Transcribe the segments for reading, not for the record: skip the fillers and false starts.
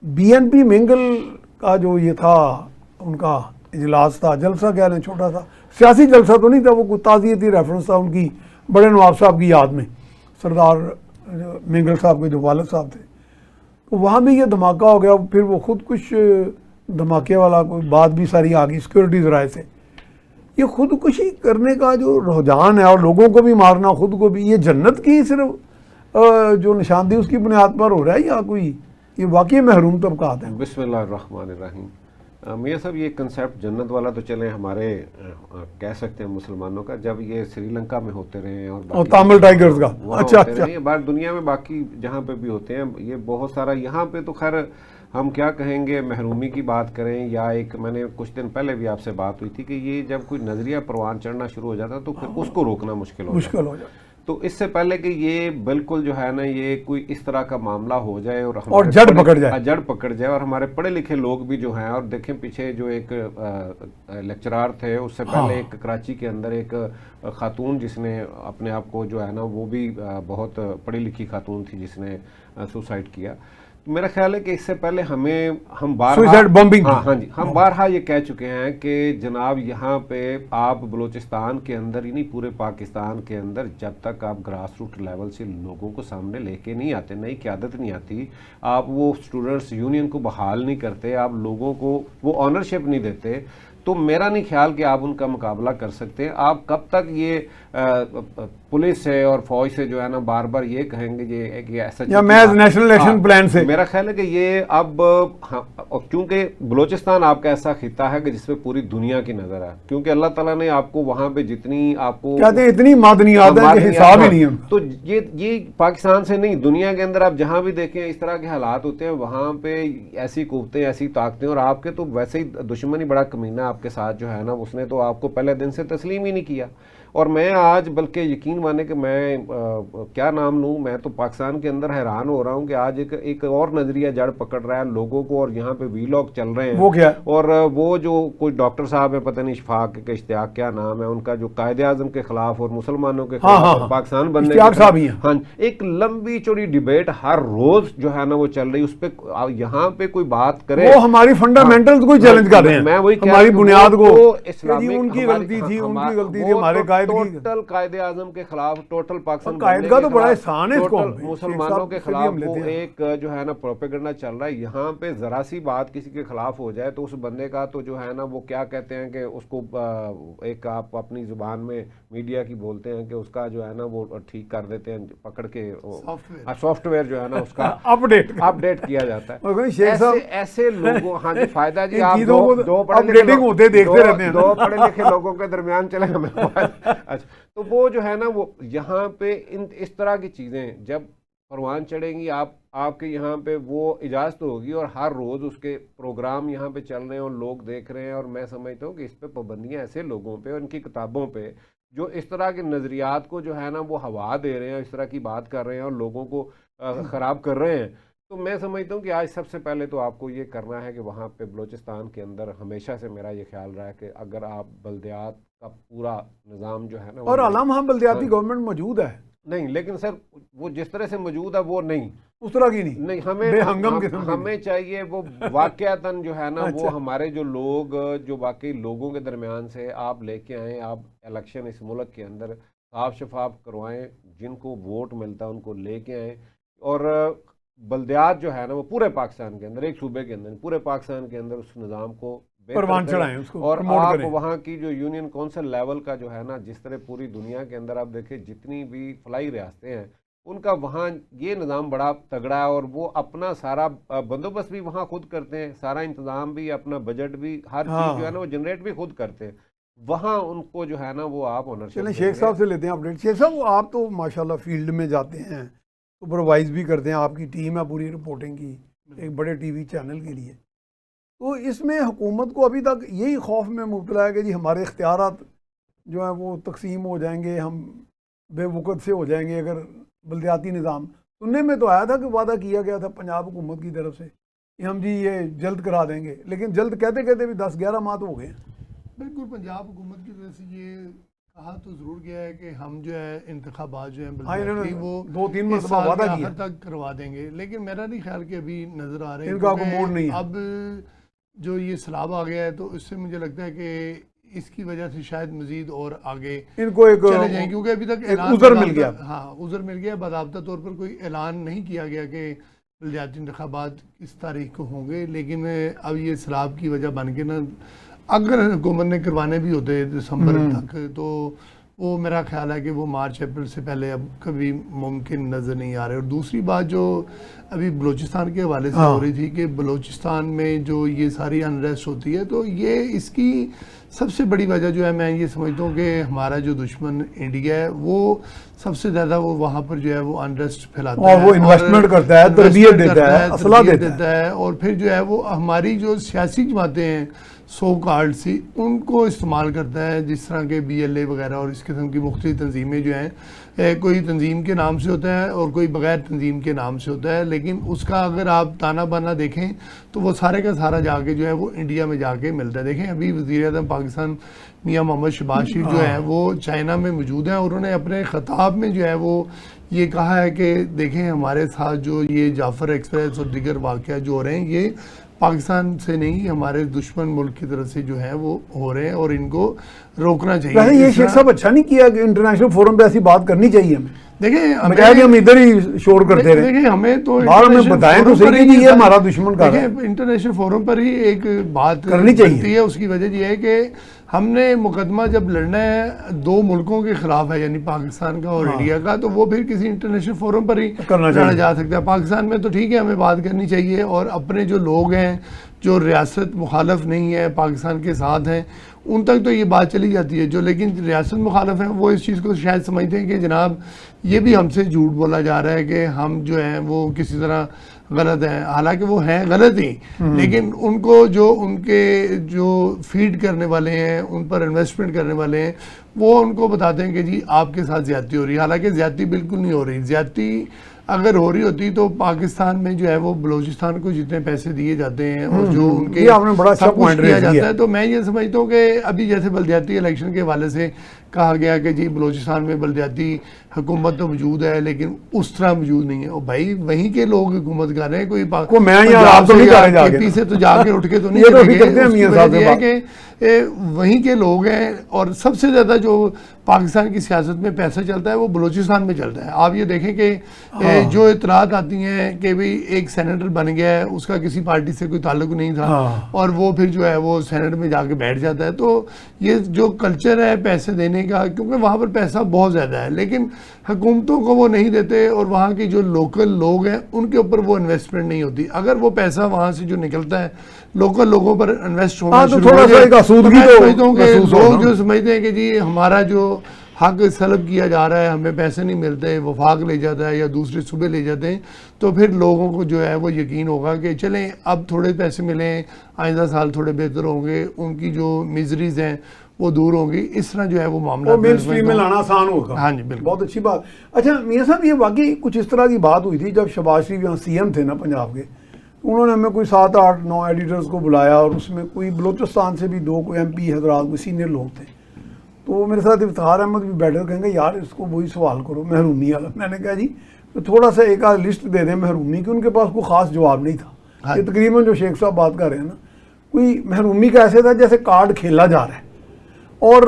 Be N P منگل کا جو یہ تھا ان کا اجلاس تھا، جلسہ کہہ لیں، چھوٹا تھا، سیاسی جلسہ تو نہیں تھا، وہ کوئی تعزیتی ریفرنس تھا ان کی بڑے نواب صاحب کی یاد میں، سردار منگل صاحب کے جو والد صاحب تھے، تو وہاں بھی یہ دھماکہ ہو گیا. پھر وہ خود کش دھماکے والا کوئی بات بھی ساری آ گئی سیکورٹی ذرائع سے. یہ خودکشی کرنے کا جو رجحان ہے اور لوگوں کو بھی مارنا خود کو بھی، یہ جنت کی صرف جو نشاندہی اس کی بنیاد پر ہو رہا ہے یا کوئی یہ واقعی محروم طبقات ہیں؟ بسم اللہ الرحمن الرحیم. میاں صاحب یہ کنسیپٹ جنت والا تو چلیں ہمارے کہہ سکتے ہیں مسلمانوں کا، جب یہ سری لنکا میں ہوتے رہے اور تامل ٹائیگرز کا اچھا باہر دنیا میں باقی جہاں پہ بھی ہوتے ہیں، یہ بہت سارا یہاں پہ تو خیر ہم کیا کہیں گے، محرومی کی بات کریں یا ایک میں نے کچھ دن پہلے بھی آپ سے بات ہوئی تھی کہ یہ جب کوئی نظریہ پروان چڑھنا شروع ہو جاتا تو پھر اس کو روکنا مشکل ہو جاتا. تو اس سے پہلے کہ یہ بالکل جو ہے نا یہ کوئی اس طرح کا معاملہ ہو جائے اور جڑ پکڑ جائے اور ہمارے پڑھے لکھے لوگ بھی جو ہیں، اور دیکھیں پیچھے جو ایک لیکچرار تھے، اس سے پہلے ایک کراچی کے اندر ایک خاتون جس نے اپنے آپ کو جو ہے نا وہ بھی بہت پڑھی لکھی خاتون تھی جس نے سوسائڈ کیا. میرا خیال ہے کہ اس سے پہلے ہم بارہا یہ کہہ چکے ہیں کہ جناب یہاں پہ آپ بلوچستان کے اندر ہی نہیں پورے پاکستان کے اندر جب تک آپ گراس روٹ لیول سے لوگوں کو سامنے لے کے نہیں آتے، نئی قیادت نہیں آتی، آپ وہ اسٹوڈنٹس یونین کو بحال نہیں کرتے، آپ لوگوں کو وہ آنرشپ نہیں دیتے، تو میرا نہیں خیال کہ آپ ان کا مقابلہ کر سکتے ہیں. آپ کب تک یہ پولیس سے اور فوج سے جو ہے نا بار بار یہ کہیں گے کہ ایسا یا محض نیشنل الیکشن پلان سے؟ میرا خیال ہے کہ یہ اب کیونکہ بلوچستان آپ کا ایسا خطہ ہے کہ جس پہ پوری دنیا کی نظر ہے، کیونکہ اللہ تعالیٰ نے آپ کو وہاں پہ جتنی آپ کو کہتے ہیں اتنی معدنیات ہے کہ حساب ہی نہیں ہے، تو یہ پاکستان سے نہیں، دنیا کے اندر آپ جہاں بھی دیکھیں اس طرح کے حالات ہوتے ہیں، وہاں پہ ایسی قوتیں ایسی طاقتیں، اور آپ کے تو ویسے ہی دشمن ہی بڑا کمینہ آپ کے ساتھ جو ہے نا، اس نے تو آپ کو پہلے دن سے تسلیم ہی نہیں کیا. اور میں آج بلکہ یقین مانے کہ میں کیا نام لوں، میں تو پاکستان کے اندر حیران ہو رہا ہوں کہ آج ایک اور نظریہ جڑ پکڑ رہا ہے لوگوں کو، اور یہاں پہ وی لاگ چل رہے ہیں. وہ کیا؟ اور وہ جو کوئی ڈاکٹر صاحب ہے، پتہ نہیں اشفاق کے اشتیاق کیا نام ہے ان کا، جو قائد اعظم کے خلاف اور مسلمانوں کے خلاف پاکستان بننے کے خلاف ایک لمبی چوڑی ڈیبیٹ ہر روز جو ہے نا وہ چل رہی، اس پہ یہاں پہ کوئی بات کرے، وہ ہماری فنڈامنٹلز کو چیلنج کر رہے ہیں، میں وہی ہماری بنیاد کو، ان کی غلطی تھی، ان کی غلطی تھی، ہمارے ٹوٹل قائد اعظم کے خلاف، ٹوٹل پاکستان قائد کا تو بڑا احسان ہے اس قوم پہ، مسلمانوں کے خلاف وہ ایک جو ہے نا پروپیگنڈا چل رہا ہے. یہاں پہ ذرا سی بات کسی کے خلاف ہو جائے تو اس بندے کا تو جو ہے نا وہ کیا کہتے ہیں کہ اس کو ایک آپ اپنی زبان میں میڈیا کی بولتے ہیں کہ اس کا جو ہے نا وہ ٹھیک کر دیتے ہیں پکڑ کے، سافٹ ویئر جو ہے نا اس کا اپ ڈیٹ کیا جاتا ہے. ایسے لوگوں ہاں جی فائدہ جی، آپ دو پڑھے لکھے لوگوں کے درمیان چلے ہمیں اچھا. تو وہ جو ہے نا وہ یہاں پہ اس طرح کی چیزیں جب پروان چڑھیں گی، آپ کے یہاں پہ وہ اجازت ہوگی، اور ہر روز اس کے پروگرام یہاں پہ چل رہے ہیں اور لوگ دیکھ رہے ہیں. اور میں سمجھتا ہوں کہ اس پہ پابندیاں ایسے لوگوں پہ اور ان کی کتابوں پہ جو اس طرح کے نظریات کو جو ہے نا وہ ہوا دے رہے ہیں، اس طرح کی بات کر رہے ہیں اور لوگوں کو خراب کر رہے ہیں. تو میں سمجھتا ہوں کہ آج سب سے پہلے تو آپ کو یہ کرنا ہے کہ وہاں پہ بلوچستان کے اندر ہمیشہ سے میرا یہ خیال رہا ہے کہ اگر آپ بلدیات کا پورا نظام جو ہے نا، اور علامہ بلدیاتی گورنمنٹ موجود ہے نہیں، لیکن سر وہ جس طرح سے موجود ہے وہ نہیں اس طرح کی نہیں، ہمیں چاہیے وہ واقعتاً جو ہے نا وہ ہمارے جو لوگ جو واقعی لوگوں کے درمیان سے آپ لے کے آئیں، آپ الیکشن اس ملک کے اندر صاف شفاف کروائیں، جن کو ووٹ ملتا ہے ان کو لے کے آئیں، اور بلدیات جو ہے نا وہ پورے پاکستان کے اندر، ایک صوبے کے اندر پورے پاکستان کے اندر اس نظام کو پروان چڑھائیں، اس کو اور آپ وہاں کی جو یونین کونسل لیول کا جو ہے نا، جس طرح پوری دنیا کے اندر آپ دیکھیں جتنی بھی فلائی ریاستیں ہیں ان کا وہاں یہ نظام بڑا تگڑا ہے، اور وہ اپنا سارا بندوبست بھی وہاں خود کرتے ہیں، سارا انتظام بھی، اپنا بجٹ بھی، ہر چیز جو ہے نا وہ جنریٹ بھی خود کرتے ہیں. وہاں ان کو جو ہے نا وہ آپ اونرشپ. چلیں شیخ صاحب سے لیتے ہیں اپڈیٹ. شیخ صاحب آپ تو ماشاءاللہ فیلڈ میں جاتے ہیں، سپروائز بھی کرتے ہیں، آپ کی ٹیم ہے پوری رپورٹنگ کی ایک بڑے ٹی وی چینل کے لیے. تو اس میں حکومت کو ابھی تک یہی خوف میں مبتلا ہے کہ جی ہمارے اختیارات جو ہیں وہ تقسیم ہو جائیں گے، ہم بے وقت سے ہو جائیں گے اگر بلدیاتی نظام. سننے میں تو آیا تھا کہ وعدہ کیا گیا تھا پنجاب حکومت کی طرف سے کہ ہم جی یہ جلد کرا دیں گے، لیکن جلد کہتے کہتے بھی 10-11 ماہ تو ہو گئے ہیں. بالکل پنجاب حکومت کی طرف سے یہ کہا تو ضرور گیا ہے کہ ہم جو ہے انتخابات جو ہیں انہوں نے بلدیاتی وہ 2-3 اس مرتبہ سال وعدہ کے کیا آخر تک کروا دیں گے، لیکن میرا نہیں خیال کہ ابھی نظر آ رہے ہیں، ان کا کوئی کیونکہ موڈ نہیں ہے۔ اب جو یہ سیلاب آ گیا ہے تو اس سے مجھے لگتا ہے کہ اس کی وجہ سے شاید مزید اور آگے ان کو ایک چلے جائیں، کیونکہ ابھی تک اعلان عذر مل گیا۔ ہاں عذر مل گیا، باضابطہ طور پر کوئی اعلان نہیں کیا گیا کہ بلدیاتی انتخابات کس تاریخ کو ہوں گے، لیکن اب یہ سیلاب کی وجہ بن کے نا اگر حکومت نے کروانے بھی ہوتے دسمبر تک تو وہ میرا خیال ہے کہ وہ مارچ اپریل سے پہلے اب کبھی ممکن نظر نہیں آ رہے۔ اور دوسری بات جو ابھی بلوچستان کے حوالے سے ہو رہی تھی کہ بلوچستان میں جو یہ ساری انریسٹ ہوتی ہے تو یہ اس کی سب سے بڑی وجہ جو ہے میں یہ سمجھتا ہوں کہ ہمارا جو دشمن انڈیا ہے وہ سب سے زیادہ وہ وہاں پر جو ہے وہ انریسٹ پھیلاتا ہے اور وہ انویسٹمنٹ کرتا ہے، تربیت دیتا ہے، اسلحہ دیتا ہے، اور پھر جو ہے وہ ہماری جو سیاسی جماعتیں ہیں سو کارڈ سی ان کو استعمال کرتا ہے، جس طرح کے بی ایل اے وغیرہ اور اس قسم کی مختلف تنظیمیں جو ہیں، کوئی تنظیم کے نام سے ہوتا ہے اور کوئی بغیر تنظیم کے نام سے ہوتا ہے، لیکن اس کا اگر آپ تانا بانا دیکھیں تو وہ سارے کا سارا جا کے جو ہے وہ انڈیا میں جا کے ملتا ہے۔ دیکھیں ابھی وزیر اعظم پاکستان میاں محمد شہباز شریف جو ہیں وہ چائنا میں موجود ہیں، اور انہوں نے اپنے خطاب میں جو ہے وہ یہ کہا ہے کہ دیکھیں ہمارے ساتھ جو یہ جعفر ایکسپریس اور دیگر واقعات جو ہو رہے ہیں یہ پاکستان سے نہیں ہمارے دشمن ملک کی طرف سے جو ہے وہ ہو رہے ہیں اور ان کو روکنا چاہیے۔ ویسے یہ شیخ صاحب اچھا نہیں کیا کہ انٹرنیشنل فورم پہ ایسی بات کرنی چاہیے ہمیں، دیکھیں ہم ادھر ہی شور کرتے رہے، دیکھیں ہمیں تو باہر ہمیں بتائیں تو صحیح کہ یہ ہمارا دشمن کا ہے، انٹرنیشنل فورم پر ہی ایک بات کرنی چاہیے۔ اس کی وجہ یہ ہے کہ ہم نے مقدمہ جب لڑنا ہے دو ملکوں کے خلاف ہے، یعنی پاکستان کا اور انڈیا کا، تو وہ پھر کسی انٹرنیشنل فورم پر ہی لڑا جا سکتا ہے۔ پاکستان میں تو ٹھیک ہے ہمیں بات کرنی چاہیے، اور اپنے جو لوگ ہیں جو ریاست مخالف نہیں ہے پاکستان کے ساتھ ہیں ان تک تو یہ بات چلی جاتی ہے، جو لیکن ریاست مخالف ہیں وہ اس چیز کو شاید سمجھتے ہیں کہ جناب یہ بھی ہم سے جھوٹ بولا جا رہا ہے کہ ہم جو ہیں وہ کسی طرح غلط ہیں، حالانکہ وہ ہیں غلط ہی، لیکن ان کو جو ان کے جو فیڈ کرنے والے ہیں ان پر انویسٹمنٹ کرنے والے ہیں وہ ان کو بتاتے ہیں کہ جی آپ کے ساتھ زیادتی ہو رہی ہے، حالانکہ زیادتی بالکل نہیں ہو رہی۔ زیادتی اگر ہو رہی ہوتی تو پاکستان میں جو ہے وہ بلوچستان کو جتنے پیسے دیے جاتے ہیں اور جو ان کے سب کچھ کیا جاتا ہے، تو میں یہ سمجھتا ہوں کہ ابھی جیسے بلدیاتی الیکشن کے حوالے سے کہا گیا کہ جی بلوچستان میں بلدیاتی حکومت تو موجود ہے لیکن اس طرح موجود نہیں ہے، اور بھائی وہیں کے لوگ حکومت کر رہے ہیں، کوئی کے پی سے تو جا کے اٹھ کے تو نہیں چلے گئے، کہ وہیں کے لوگ ہیں، اور سب سے زیادہ جو پاکستان کی سیاست میں پیسہ چلتا ہے وہ بلوچستان میں چلتا ہے۔ آپ یہ دیکھیں کہ جو اطلاعات آتی ہیں کہ بھئی ایک سینیٹر بن گیا ہے، اس کا کسی پارٹی سے کوئی تعلق نہیں تھا اور وہ پھر جو ہے وہ سینیٹ میں جا کے بیٹھ جاتا ہے، تو یہ جو کلچر ہے پیسے دینے کا، کیونکہ وہاں پر پیسہ بہت زیادہ ہے لیکن حکومتوں کو وہ نہیں دیتے، اور وہاں کی جو لوکل لوگ ہیں ان کے اوپر وہ انویسٹمنٹ نہیں ہوتی۔ اگر وہ پیسہ وہاں سے جو نکلتا ہے لوکل لوگوں پر انویسٹ ہونا شروع ہو جائے تو میں سمجھتا ہوں کہ لوگ جو سمجھتے ہیں کہ جی ہمارا جو حق سلب کیا جا رہا ہے، ہمیں پیسے نہیں ملتے، وفاق لے جاتا ہے یا دوسرے صوبے لے جاتے ہیں، تو پھر لوگوں کو جو ہے وہ یقین ہوگا کہ چلیں اب تھوڑے پیسے ملیں، آئندہ سال تھوڑے بہتر ہوں گے، ان کی جو میزریز ہیں وہ دور ہوں گی، اس طرح جو ہے وہ معاملہ مین سٹریم میں لانا آسان ہوگا۔ ہاں جی بالکل، بہت اچھی بات۔ اچھا میاں صاحب یہ واقعی کچھ اس طرح کی بات ہوئی تھی جب شہباز شریف یہاں سی ایم تھے نا پنجاب کے، انہوں نے ہمیں کوئی 7 8 9 ایڈیٹرز کو بلایا اور اس میں کوئی بلوچستان سے بھی 2 کوئی ایم پی حضرات کوئی سینئر لوگ تھے، تو میرے ساتھ افتخار احمد بھی بیٹھے کہیں گے یار اس کو وہی سوال کرو محرومی والا۔ میں نے کہا جی تھوڑا سا ایک آدھ لسٹ دے دیں محرومی کی، ان کے پاس کوئی خاص جواب نہیں تھا۔ یہ تقریباً جو شیخ صاحب بات کر رہے ہیں نا، کوئی محرومی کا ایسے تھا جیسے کارڈ کھیلا جا رہا ہے، اور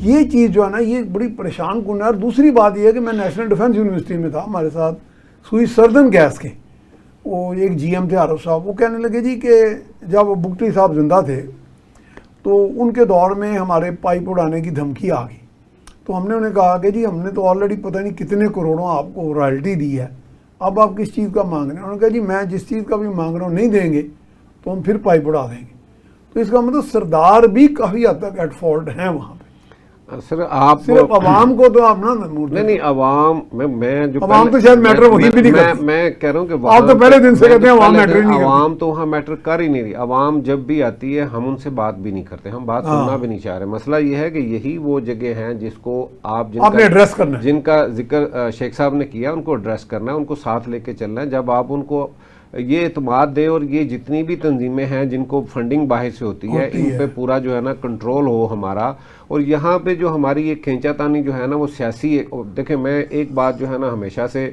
یہ چیز جو ہے نا یہ بڑی پریشان کن ہے۔ اور دوسری بات یہ ہے کہ میں نیشنل ڈیفنس یونیورسٹی میں تھا، ہمارے ساتھ سوئی سردن گیس کے وہ ایک جی ایم تھے عارف صاحب، وہ کہنے لگے جی کہ جب وہ بگٹی صاحب زندہ تھے تو ان کے دور میں ہمارے پائپ اڑانے کی دھمکی آ گئی، تو ہم نے انہیں کہا کہ جی ہم نے تو آلریڈی پتہ نہیں کتنے کروڑوں آپ کو رائلٹی دی ہے، اب آپ کس چیز کا مانگ رہے ہیں؟ انہوں نے کہا جی میں جس چیز کا بھی مانگ رہا ہوں نہیں دیں گے تو ہم پھر پائپ اڑا دیں گے۔ تو اس کا مطلب سردار بھی کافی حد تک ایٹ فالٹ ہیں وہاں پہ۔ سر آپ صرف عوام کو تو آپ نہ نہیں عوام میں جو عوام تو شاید میٹر وہی بھی نہیں کرتی۔ میں کہہ رہا ہوں کہ آپ تو پہلے دن سے کہتے ہیں عوام میٹر نہیں کرتی۔ عوام تو وہاں میٹر کر ہی نہیں رہی، عوام جب بھی آتی ہے ہم ان سے بات بھی نہیں کرتے، ہم بات سننا بھی نہیں چاہ رہے۔ مسئلہ یہ ہے کہ یہی وہ جگہ ہیں جس کو آپ نے ایڈریس کرنا ہے، جن کا ذکر شیخ صاحب نے کیا ان کو ایڈریس کرنا ہے، ان کو ساتھ لے کے چلنا ہے۔ جب آپ ان کو یہ اعتماد دے اور یہ جتنی بھی تنظیمیں ہیں جن کو فنڈنگ باہر سے ہوتی ہے ان پہ پورا جو ہے نا کنٹرول ہو ہمارا. اور یہاں پہ جو ہماری یہ کھینچا تانی جو ہے نا وہ سیاسی ہے. دیکھیں میں ایک بات جو ہے نا ہمیشہ سے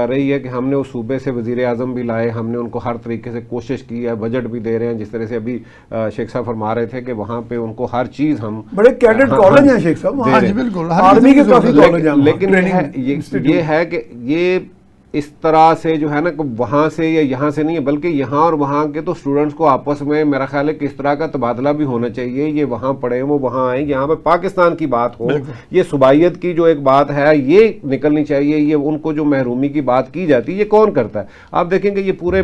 رہی ہے کہ ہم نے اس صوبے سے وزیر اعظم بھی لائے, ہم نے ان کو ہر طریقے سے کوشش کی ہے, بجٹ بھی دے رہے ہیں, جس طرح سے ابھی شیخ صاحب فرما رہے تھے کہ وہاں پہ ان کو ہر چیز ہم بڑے کیڈٹ کالج ہیں شیخ صاحب, ہاں جی بالکل آرمی کے کافی کالج ہیں, لیکن یہ ہے کہ یہ اس طرح سے جو ہے نا کہ وہاں سے یا یہاں سے نہیں ہے, بلکہ یہاں اور وہاں کے تو اسٹوڈنٹس کو آپس میں میرا خیال ہے کہ اس طرح کا تبادلہ بھی ہونا چاہیے. یہ وہاں پڑھیں وہ وہاں آئیں, یہاں پہ پاکستان کی بات ہو, یہ صوبائیت کی جو ایک بات ہے یہ نکلنی چاہیے. یہ ان کو جو محرومی کی بات کی جاتی ہے یہ کون کرتا ہے؟ آپ دیکھیں کہ یہ پورے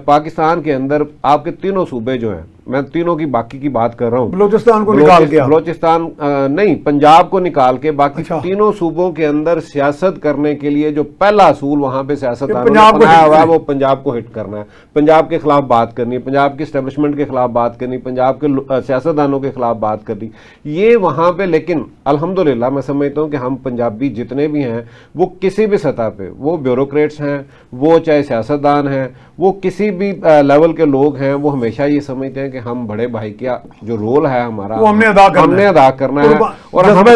پاکستان کے اندر آپ کے تینوں صوبے جو ہیں, میں تینوں کی باقی کی بات کر رہا ہوں, بلوچستان کو نکال کے, بلوچستان نہیں پنجاب کو نکال کے باقی تینوں صوبوں کے اندر سیاست کرنے کے لیے جو پہلا اصول وہاں پہ سیاست بنایا ہوا ہے وہ پنجاب کو ہٹ کرنا ہے, پنجاب کے خلاف بات کرنی ہے, پنجاب کی اسٹیبلشمنٹ کے خلاف بات کرنی, پنجاب کے سیاستدانوں کے خلاف بات کرنی, یہ وہاں پہ. لیکن الحمدللہ میں سمجھتا ہوں کہ ہم پنجابی جتنے بھی ہیں وہ کسی بھی سطح پہ, وہ بیوروکریٹس ہیں, وہ چاہے سیاستدان ہیں, وہ کسی بھی لیول کے لوگ ہیں, وہ ہمیشہ یہ سمجھتے ہیں کہ ہم بڑے بھائی کا جو رول ہے ہمارا ہم نے ادا کرنا ہے اور ہم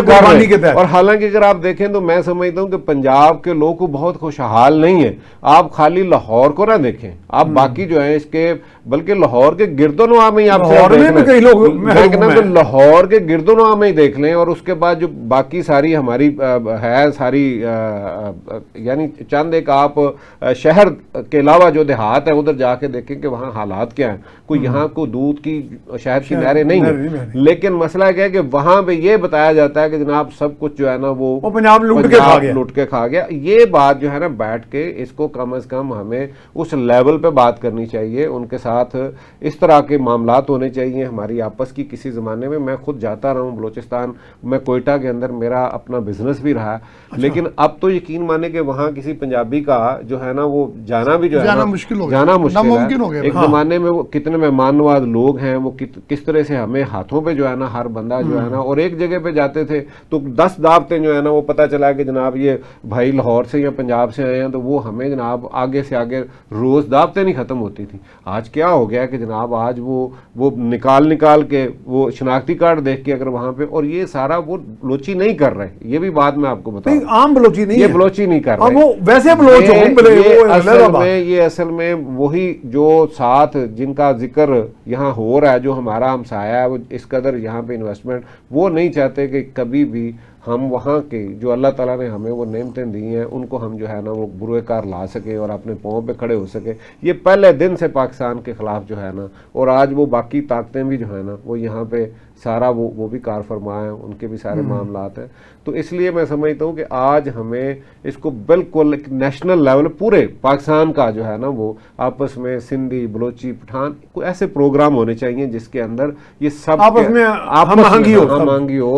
اور حالانکہ اگر آپ دیکھیں تو میں سمجھتا ہوں کہ پنجاب کے لوگ کو بہت خوشحال نہیں ہے. آپ خالی لاہور کو نہ دیکھیں, آپ باقی جو ہیں اس کے بلکہ لاہور کے گرد و نواح میں آپ دیکھنا کہ لاہور کے گرد و نواح میں ہی دیکھ لیں, اور اس کے بعد جو باقی ساری ہماری ہے ساری یعنی چند ایک آپ شہر کے علاوہ جو دیہات ہے ادھر جا کے دیکھیں کہ وہاں حالات کیا ہیں. کوئی یہاں کو دودھ کی شہد کی نہریں نہیں ہیں, لیکن مسئلہ کیا ہے کہ وہاں پہ یہ بتایا جاتا ہے کہ جناب سب کچھ جو ہے نا وہ پنجاب لوٹ کے کھا گیا. یہ بات جو ہے نا بیٹھ کے اس کو کم از کم ہمیں اس لیول پہ بات کرنی چاہیے, ان کے ساتھ اس طرح کے معاملات ہونے چاہیے ہماری آپس کی. کسی زمانے میں میں خود جاتا رہا ہوں بلوچستان, میں کوئٹہ کے اندر میرا اپنا بزنس بھی رہا, لیکن اب تو یقین مانے کہ وہاں کسی پنجابی کا جو ہے نا وہ جانا بھی جو ہے جانا مشکل ہے. ایک زمانے میں وہ کتنے مہمان نواز لوگ ہیں, وہ کس طرح سے ہمیں ہاتھوں پہ جو ہے نا ہر بندہ جو ہے نا, اور ایک جگہ پہ جاتے تھے تو 10 دعوتیں جو ہے نا وہ پتہ چلا کہ جناب یہ بھائی لاہور سے یا پنجاب سے آئے ہیں, تو وہ ہمیں جناب آگے سے آگے روز دعوتیں نہیں ختم ہوتی تھی. آج کیا ہو گیا کہ جناب آج وہ نکال کے وہ شناختی کارڈ دیکھ کے اگر وہاں پہ, اور یہ سارا وہ بلوچی نہیں کر رہے, یہ بھی بات میں آپ کو بتاؤں, عام بلوچی نہیں, یہ بلوچی نہیں کر رہے, وہ ویسے بلوچ یہ اصل میں وہی جو ساتھ جن کا ذکر یہاں ہو رہا ہے, جو ہمارا ہمسایہ ہے, وہ اس قدر یہاں پہ انویسٹمنٹ وہ نہیں چاہتے کہ کبھی بھی ہم وہاں کے جو اللہ تعالیٰ نے ہمیں وہ نعمتیں دی ہیں ان کو ہم جو ہے نا وہ بروئے کار لا سکے اور اپنے پاؤں پہ کھڑے ہو سکے. یہ پہلے دن سے پاکستان کے خلاف جو ہے نا, اور آج وہ باقی طاقتیں بھی جو ہے نا وہ یہاں پہ سارا وہ بھی کار فرما ہیں, ان کے بھی سارے معاملات ہیں. تو اس لیے میں سمجھتا ہوں کہ آج ہمیں اس کو بالکل ایک نیشنل لیول پورے پاکستان کا جو ہے نا وہ آپس میں سندھی بلوچی پٹھان کوئی ایسے پروگرام ہونے چاہیے جس کے اندر یہ سب آپس میں ہم آہنگی ہو.